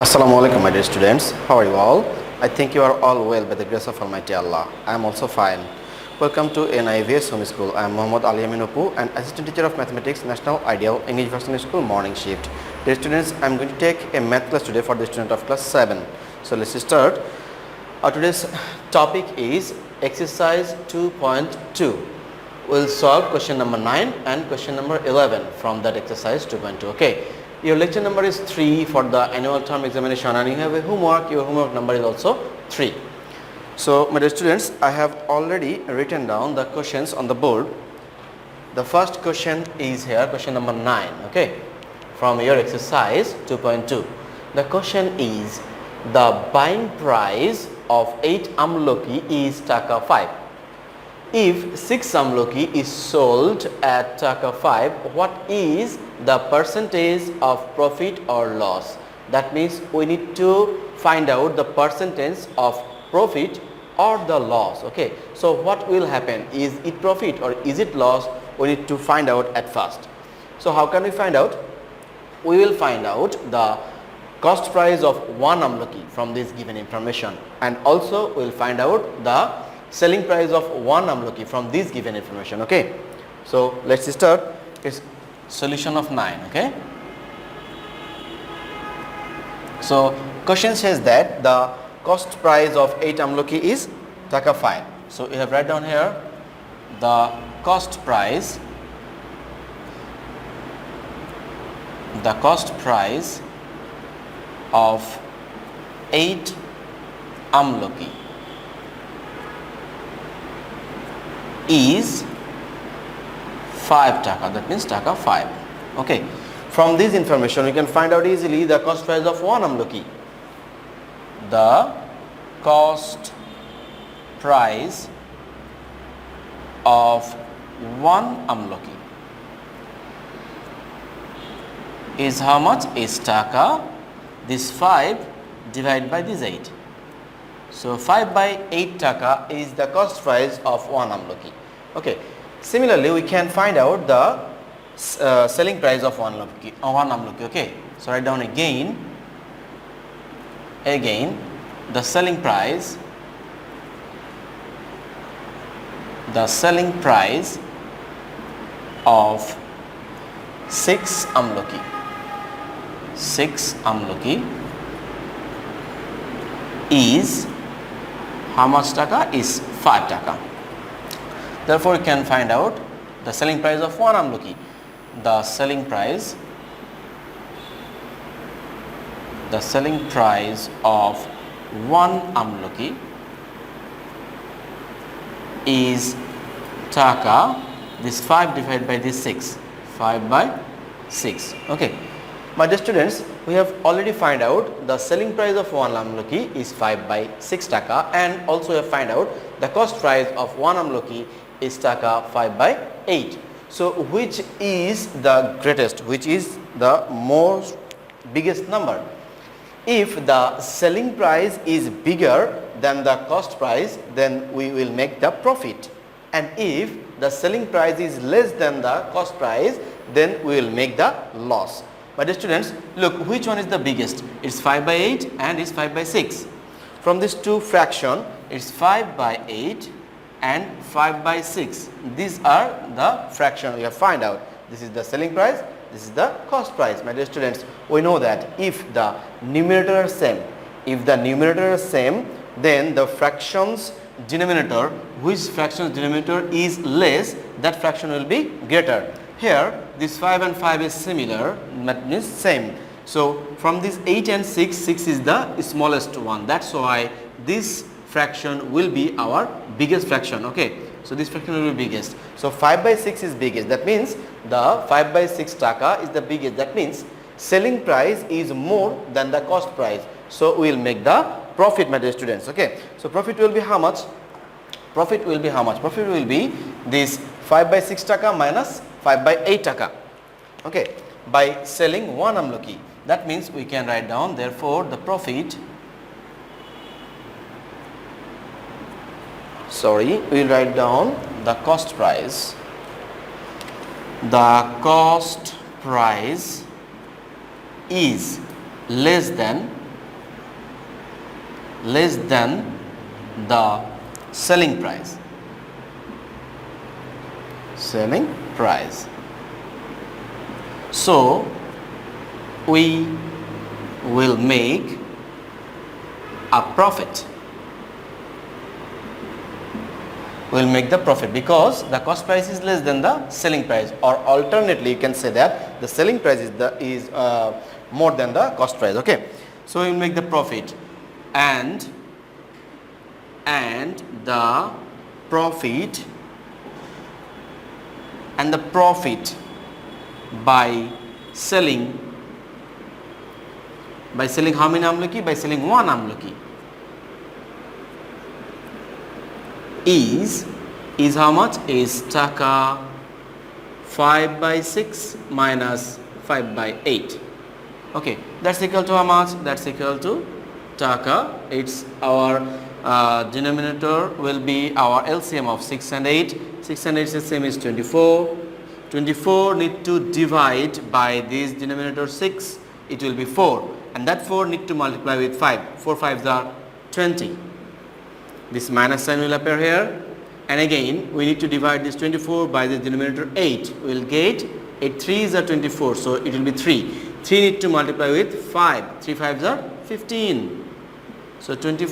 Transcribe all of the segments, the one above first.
Assalamu alaikum, my dear students. How are you all? I think you are all well by the grace of Almighty Allah. I am also fine. Welcome to NIVS Home School. I am Muhammad Yamin Apu, an assistant teacher of mathematics, National Ideal English Version School, morning shift. Dear students, I am going to take a math class today for the student of class 7. So let's start. Today's topic is exercise 2.2. We'll solve question number 9 and question number 11 from that exercise 2.2. Okay. Your lecture number is 3 for the annual term examination, and you have a homework. Your homework number is also 3. So my dear students, I have already written down the questions on the board. The first question is here, question number 9, okay, from your exercise 2.2. The question is, the buying price of 8 amloki is taka 5. If 6 amloki is sold at taka 5, what is the percentage of profit or loss? That means we need to find out the percentage of profit or the loss. Okay, so what will happen? Is it profit or is it loss? We need to find out at first. So how can we find out? We will find out the cost price of 1 amloki from this given information, and also we will find out the selling price of 1 amloki from this given information. Okay, so let's start. It's solution of 9. Okay, so question says that the cost price of 8 amloki is taka 5. So we have write down here the cost price of 8 amloki is 5 taka. That means taka 5. Okay, from this information we can find out easily the cost price of 1 amloki. The cost price of 1 amloki is how much? Is taka, this 5 divided by this 8. So 5 by 8 taka is the cost price of 1 amloki. Okay. Similarly, we can find out the selling price of 1 amloki. Okay. So write down again the selling price of 6 amloki. 6 amloki is how much taka? Is 5 taka. Therefore, you can find out the selling price of 1 amloki. The selling price of 1 amloki is taka, this 5 divided by this 6, 5 by 6. Okay, my dear students, we have already find out the selling price of 1 amloki is 5 by 6 taka, and also we have find out the cost price of 1 amloki is taka 5 by 8. So which is the greatest, which is the most biggest number? If the selling price is bigger than the cost price, then we will make the profit, and if the selling price is less than the cost price, then we will make the loss. My dear students, look, which one is the biggest? It's 5 by 8 and it's 5 by 6. From these two fraction, it's 5 by 8 and 5 by 6. These are the fraction we have find out. This is the selling price, this is the cost price. My dear students, we know that if the numerator is same, then the fractions denominator, which fraction's denominator is less, that fraction will be greater. Here this 5 and 5 is similar, that means same. So from this 8 and 6, 6 is the smallest one. That's why this fraction will be our biggest fraction. Okay, so this fraction will be biggest. So 5 by 6 is biggest. That means the 5 by 6 taka is the biggest. That means selling price is more than the cost price. So we will make the profit, my dear students. Okay, so profit will be how much? Profit will be how much? Profit will be this 5 by 6 taka minus 5 by 8 taka. Okay, by selling 1 amloki. That means we can write down, therefore the profit, we will write down the cost price. The cost price is less than less than the selling price. Selling price. So we will make a profit. Will make the profit because the cost price is less than the selling price, or alternately you can say that the selling price is more than the cost price. Okay, so we will make the profit, and the profit by selling how many amlaki? By selling one amlaki is how much? Is taka 5/6 minus 5/8. Okay, that's equal to how much? That's equal to taka. It's our denominator will be our LCM of 6 and 8. 6 and 8 same is 24. 24 need to divide by this denominator 6. It will be 4, and that 4 need to multiply with 5. 4 5s are 20. This minus sign will appear here, and again we need to divide this 24 by the denominator 8. We will get 8 3s are 24, so it will be 3. 3 need to multiply with 5. 3 5s are 15. So 20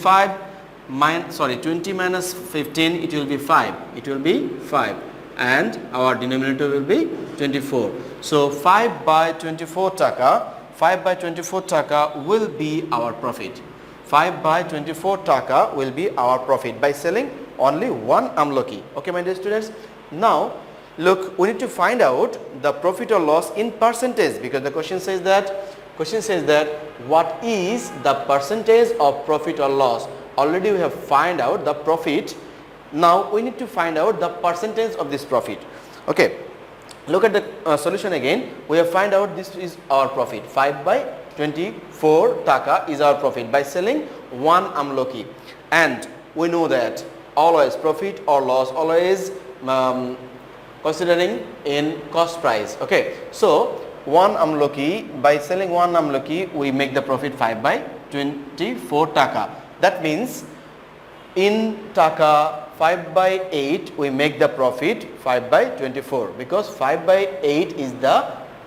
minus 15, it will be 5. It will be 5, and our denominator will be 24. So 5/24 taka. 5/24 taka will be our profit. 5/24 taka will be our profit by selling only one amlaki. Okay, my dear students. Now look, we need to find out the profit or loss in percentage, because the question says that what is the percentage of profit or loss. Already we have find out the profit. Now we need to find out the percentage of this profit. Okay, look at the solution again. We have find out this is our profit. 5/24 taka is our profit by selling one amlaki, and we know that always profit or loss always considering in cost price. Okay, so one amlaki, by selling one amlaki we make the profit 5/24 taka. That means in taka 5/8 we make the profit 5/24, because 5/8 is the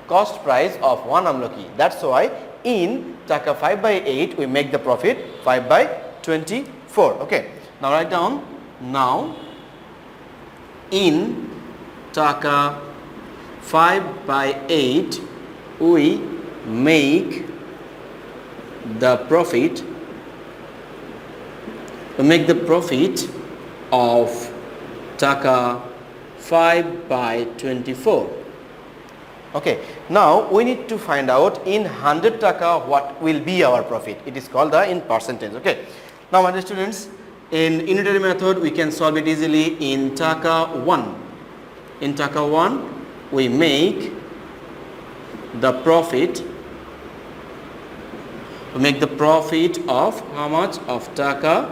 cost price of one amlaki. That's why in taka 5/8 we make the profit 5/24. Okay, now write down. Now in taka 5/8 we make the profit of taka 5/24. Okay, now we need to find out in 100 taka what will be our profit. It is called the in percentage. Okay, now my dear students, in unitary method we can solve it easily. In taka 1 we make the profit of how much? Of taka,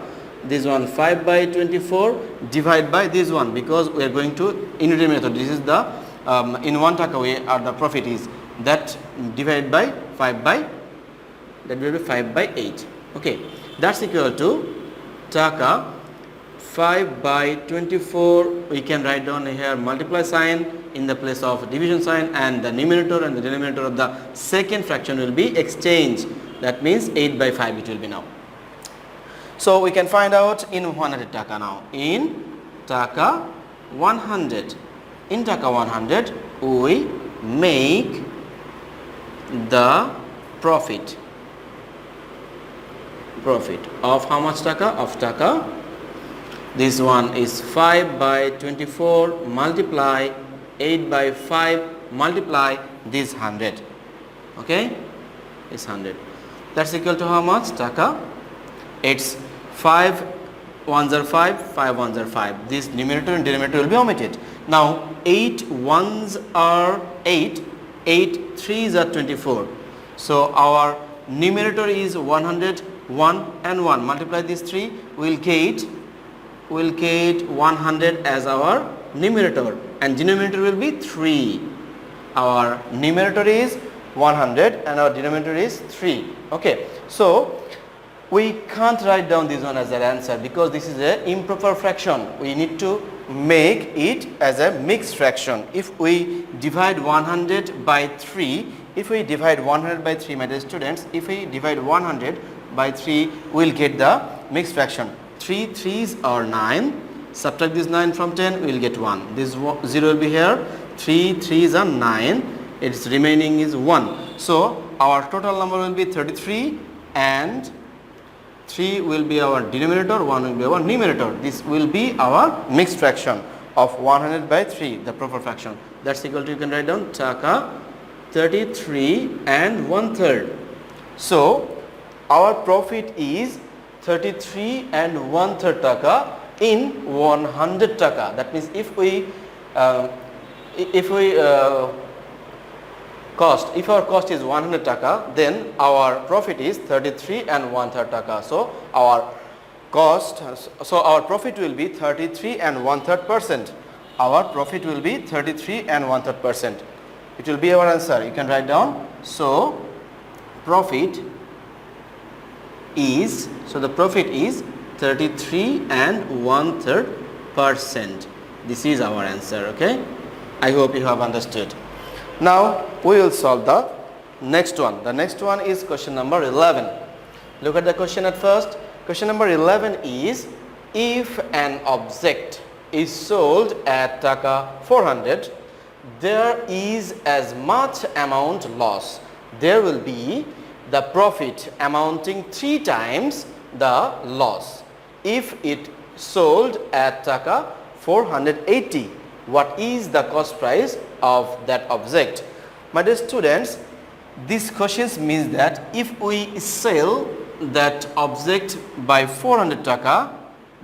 this one 5/24 divide by this one, because we are going to unitary method. This is the in 1 taka way the profit is that divided by 5/8. Okay, that's equal to taka 5/24. We can write down here multiply sign in the place of division sign, and the numerator and the denominator of the second fraction will be exchanged. That means 8/5 it will be now. So we can find out in 100 taka now. In taka 100 we make the profit of how much taka? Of taka, this one is 5/24 multiply 8/5 multiply this 100. Okay, it's 100. That's equal to how much? Taka, it's 5 1s are 5, 5 1s are 5. This numerator and denominator will be omitted. Now 8 1s are 8, 8 3s are 24. So our numerator is 100, 1 and 1. Multiply these 3, we'll get 100 as our numerator, and denominator will be 3. Our numerator is 100 and our denominator is 3. Okay, so we can't write down this one as an answer because this is an improper fraction. We need to make it as a mixed fraction. If we divide 100 by 3, if we divide 100 by 3, my dear students, if we divide 100 by 3, we'll get the mixed fraction. 3 3s are 9. Subtract this 9 from 10, we will get 1. This 0 will be here. 3 3s are 9. Its remaining is 1. So our total number will be 33 and 3 will be our denominator, 1 will be our numerator. This will be our mixed fraction of 100 by 3, the proper fraction. That's equal to, you can write down, taka 33 and 1/3. So our profit is 33 and 1/3 taka in 100 taka. That means if our cost is 100 taka, then our profit is 33 and 1/3 taka. So our profit will be 33 and 1/3%. Our profit will be 33 and 1/3%. It will be our answer. You can write down. So profit is 33 and 1/3%. This is our answer. Okay, I hope you have understood. Now we will solve the next one. The next one is question number 11. Look at the question at first. Question number 11 is, if an object is sold at taka 400, there is as much amount loss. There will be the profit amounting 3 times the loss. If it sold at taka 480, what is the cost price of that object? My dear students, these questions means that if we sell that object by 400 taka,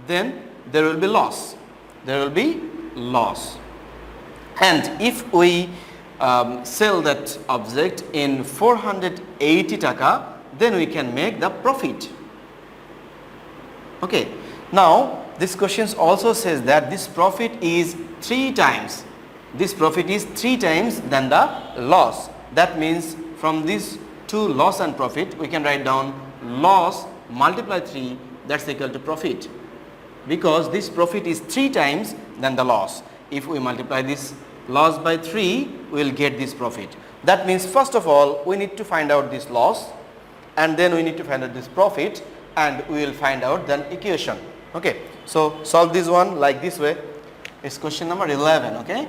then there will be loss. There will be loss. And if we sell that object in 480 taka, then we can make the profit. Okay. Now this question also says that this profit is 3 times. This profit is 3 times than the loss. That means from these two, loss and profit, we can write down loss multiply 3, that's equal to profit. Because this profit is 3 times than the loss. If we multiply this loss by 3, we will get this profit. That means first of all we need to find out this loss, and then we need to find out this profit, and we will find out the equation. Okay, so solve this one like this way. It's question number 11. Okay,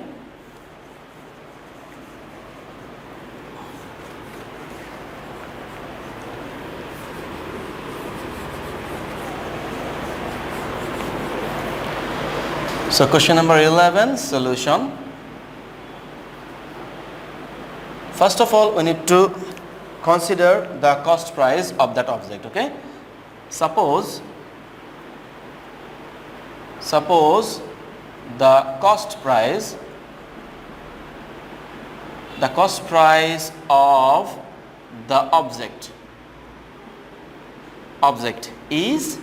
so question number 11, solution. First of all, we need to consider the cost price of that object. Okay, suppose the cost price of the object is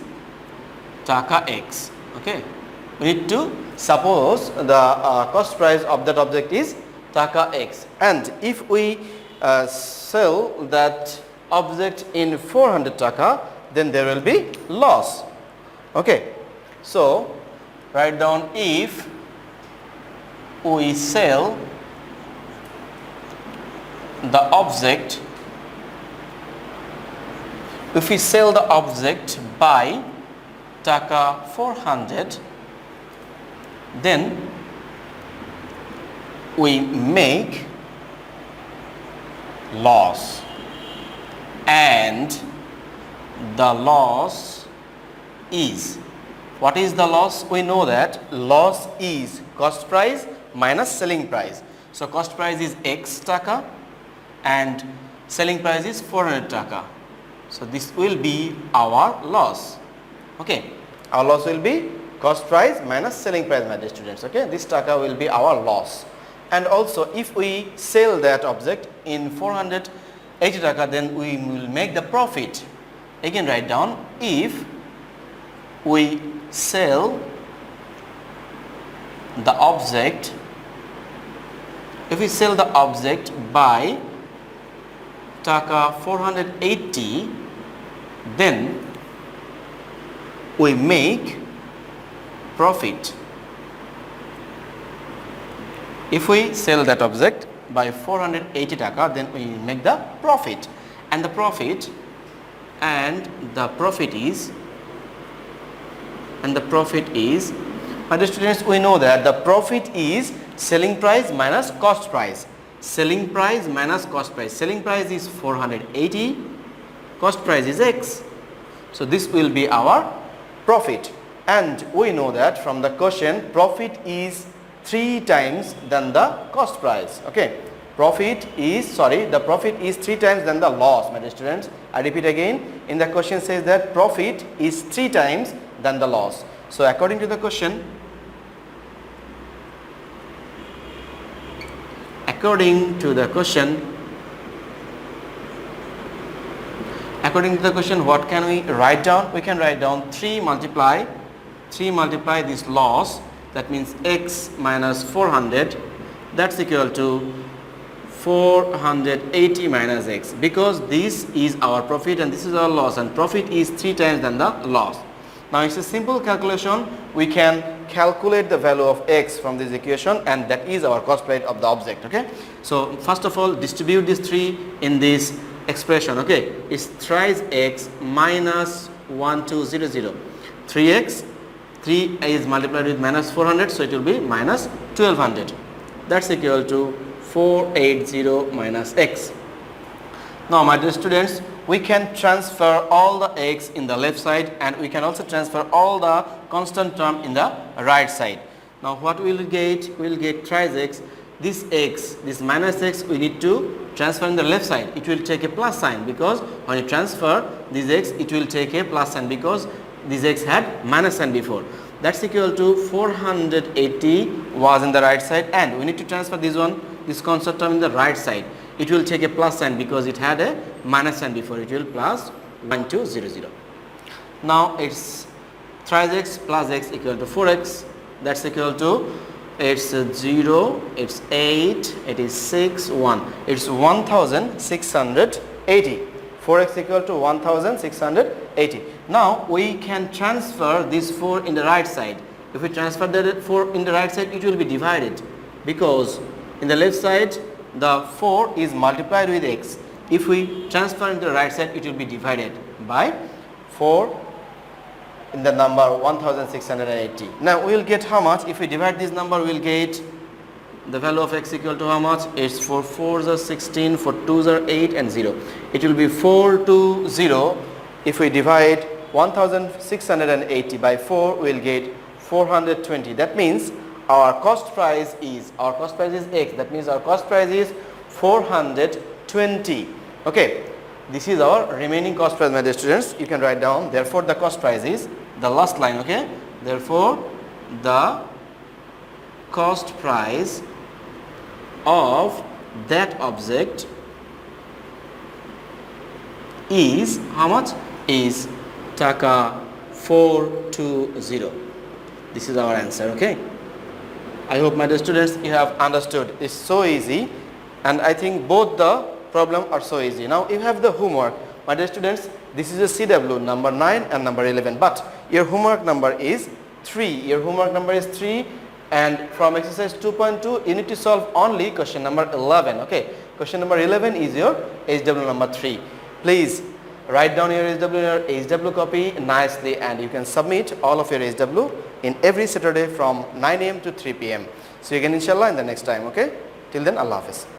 taka x. Okay, we need to suppose the cost price of that object is taka x, and if we sell that object in 400 taka, then there will be loss. Okay, so write down, if we sell the object by taka 400, then we make loss, and the loss is, what is the loss? We know that loss is cost price minus selling price. So cost price is x taka and selling price is 400 taka. So this will be our loss. Okay, our loss will be cost price minus selling price, my dear students. Okay, this taka will be our loss. And also if we sell that object in 480 taka, then we will make the profit. Again write down, if we sell the object by taka 480, then we make profit. If we sell that object by 480 taka, then we make the profit, and the profit is my dear students, we know that the profit is selling price minus cost price. Selling price minus cost price. Selling price is 480, cost price is X. So this will be our profit, and we know that from the question profit is 3 times than the cost price. Okay, the profit is 3 times than the loss, my dear students. I repeat again, in the question says that profit is 3 times than the loss. So according to the question, what can we write down? We can write down 3 multiply this loss, that means X minus 400, that's equal to 480 minus X, because this is our profit and this is our loss, and profit is 3 times than the loss. Now it's a simple calculation. We can calculate the value of X from this equation, and that is our cost price of the object. Okay, so first of all, distribute this 3 in this expression. Okay, it's thrice X minus 1200. 3X, 3 is multiplied with minus 400, so it will be minus 1200. That's equal to 480 minus X. Now my dear students, we can transfer all the X in the left side, and we can also transfer all the constant term in the right side. Now what we will get? We will get thrice X. This X, this minus X, we need to transfer in the left side. It will take a plus sign, because when you transfer this X, it will take a plus sign, because this X had minus sign before. That's equal to 480 was in the right side, and we need to transfer this constant term in the right side. It will take a plus sign because it had a minus sign before. It will plus 1200. Now it's thrice X plus X equal to 4X. That's equal to, it's 0, it's 8, it is 6, 1. It's 1680. 4X equal to 1680. Now we can transfer this 4 in the right side. If we transfer the 4 in the right side, it will be divided, because in the left side the 4 is multiplied with X. If we transfer in the right side, it will be divided by 4 in the number 1680. Now we will get how much? If we divide this number, we will get the value of X equal to how much? It's 4 4s are 16, 4 2s are 8, and 0. It will be 420. If we divide 1680 by 4, we will get 420. That means our cost price is X. That means our cost price is 420. Okay, this is our remaining cost price, my dear students. You can write down, therefore the cost price is the last line. Okay, therefore the cost price of that object is how much? Is taka 420. This is our answer. Okay, I hope my dear students you have understood. It's so easy, and I think both the problem are so easy. Now you have the homework, my dear students. This is a CW number 9 and number 11, but your homework number is 3. Your homework number is 3, and from exercise 2.2 you need to solve only question number 11. Okay, question number 11 is your HW number 3. Please write down your HW copy nicely, and you can submit all of your HW in every Saturday from 9 AM to 3 PM. See you again inshallah in the next time. Okay, till then, Allah Hafiz.